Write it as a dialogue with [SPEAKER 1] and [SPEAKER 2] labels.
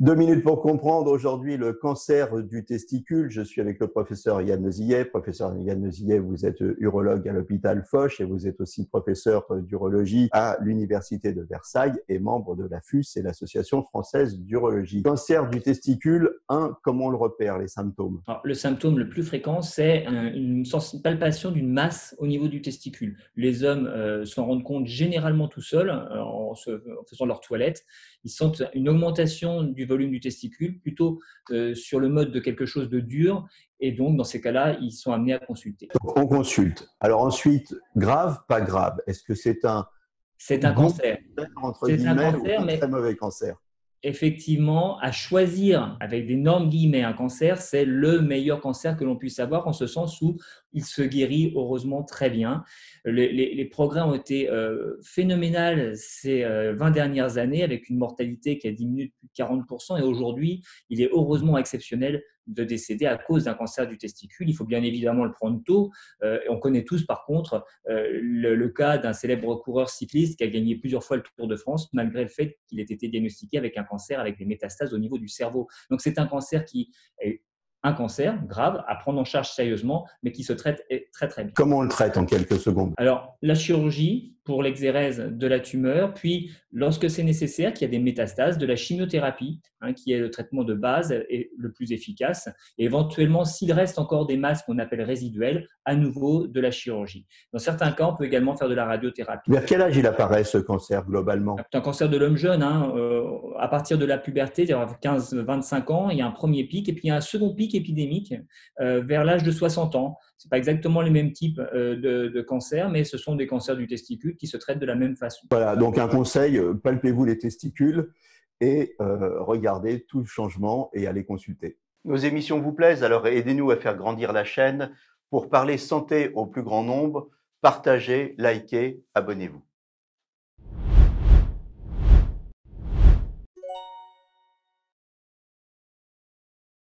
[SPEAKER 1] 2 minutes pour comprendre aujourd'hui le cancer du testicule. Je suis avec le professeur Yann Nezillet. Professeur Yann Nezillet, vous êtes urologue à l'hôpital Foch et vous êtes aussi professeur d'urologie à l'université de Versailles et membre de l'AFUS et l'Association française d'urologie. Cancer du testicule, comment on le repère, les symptômes?
[SPEAKER 2] Alors, le symptôme le plus fréquent, c'est une palpation d'une masse au niveau du testicule. Les hommes s'en rendent compte généralement tout seuls en faisant leur toilette. Ils sentent une augmentation du volume du testicule, plutôt sur le mode de quelque chose de dur. Et donc, dans ces cas-là, ils sont amenés à consulter.
[SPEAKER 1] Donc, on consulte. Alors ensuite, grave, pas grave. Est-ce que c'est un
[SPEAKER 2] C'est un
[SPEAKER 1] bon
[SPEAKER 2] cancer.
[SPEAKER 1] cancer, entre
[SPEAKER 2] C'est un
[SPEAKER 1] guillemets, ou
[SPEAKER 2] cancer,
[SPEAKER 1] un très
[SPEAKER 2] mais
[SPEAKER 1] mauvais cancer?
[SPEAKER 2] effectivement, à choisir avec d'énormes guillemets un cancer, c'est le meilleur cancer que l'on puisse avoir, en ce sens où il se guérit heureusement très bien. Les progrès ont été phénoménaux ces 20 dernières années, avec une mortalité qui a diminué de plus de 40%, et aujourd'hui, il est heureusement exceptionnel de décéder à cause d'un cancer du testicule. Il faut bien évidemment le prendre tôt. On connaît tous par contre le cas d'un célèbre coureur cycliste qui a gagné plusieurs fois le Tour de France, malgré le fait qu'il ait été diagnostiqué avec un cancer avec des métastases au niveau du cerveau. Donc c'est un cancer qui est un cancer grave à prendre en charge sérieusement, mais qui se traite très très bien.
[SPEAKER 1] Comment on le traite en quelques secondes?
[SPEAKER 2] Alors, la chirurgie pour l'exérèse de la tumeur, puis lorsque c'est nécessaire, qu'il y a des métastases, de la chimiothérapie, qui est le traitement de base et le plus efficace, et éventuellement, s'il reste encore des masses qu'on appelle résiduelles, à nouveau de la chirurgie. Dans certains cas, on peut également faire de la radiothérapie.
[SPEAKER 1] Vers quel âge il apparaît ce cancer globalement?
[SPEAKER 2] C'est un cancer de l'homme jeune, à partir de la puberté, vers 15-25 ans, il y a un premier pic, et puis il y a un second pic épidémique vers l'âge de 60 ans. Ce n'est pas exactement les mêmes types de cancers, mais ce sont des cancers du testicule qui se traitent de la même façon.
[SPEAKER 1] Voilà, donc un conseil, palpez-vous les testicules et regardez tout changement et allez consulter.
[SPEAKER 3] Nos émissions vous plaisent, alors aidez-nous à faire grandir la chaîne. Pour parler santé au plus grand nombre, partagez, likez, abonnez-vous.